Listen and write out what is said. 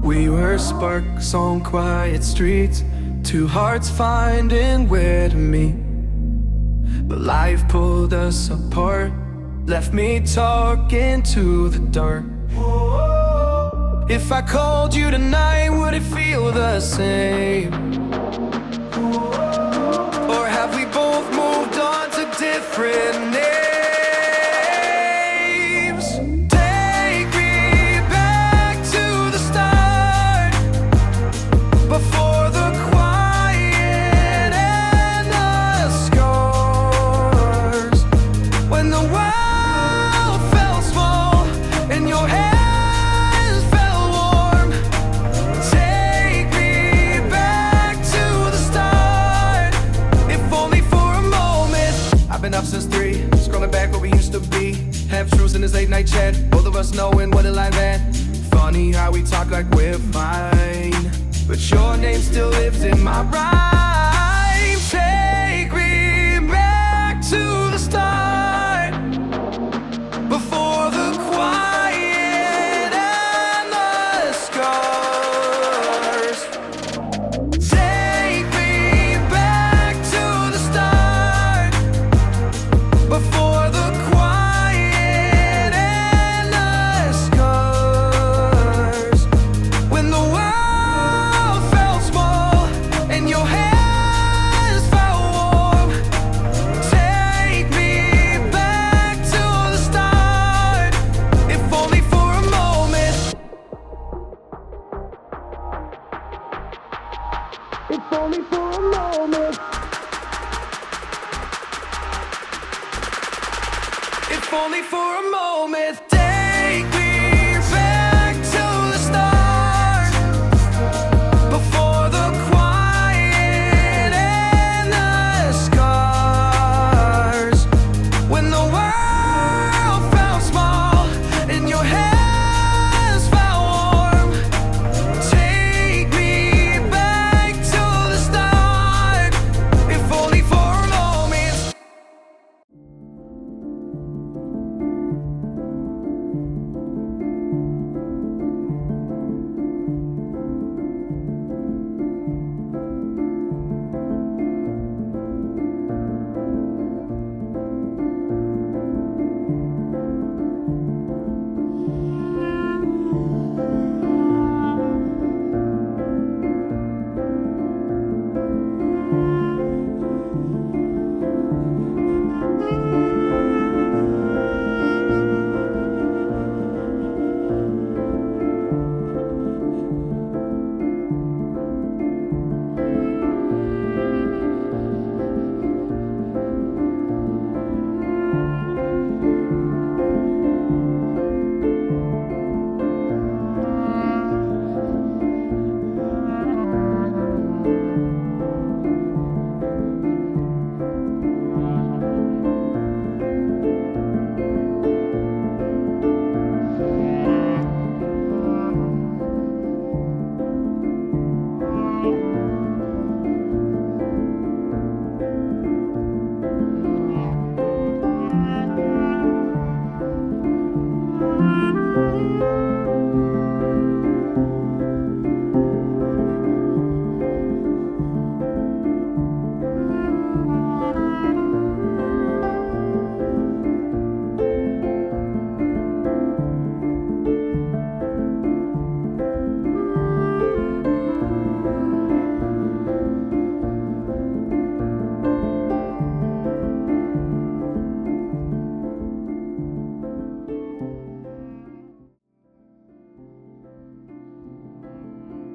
We were sparks on quiet streets, two hearts finding where to meet. But life pulled us apart, left me talking to the dark. If I called you tonight, would it feel the same? Or have we both moved on to different names? Take me back to the start, before the quiet and the scars. When the world felt small and your hands felt warm. Take me back to the start, if only for a moment. I've been up since 3, scrolling back where we used to be. Half truths in this late night chat, both of us knowing what a lie that. Funny how we talk like we're fine, but your name still lives in my rhyme. Take me back to the start, before the quiet and the scars. Take me back to the start, before the quiet and the scars. When the world felt small and your hands felt warm. Take me back to the start, if only for a moment. If only for a moment. If only for a moment. Take me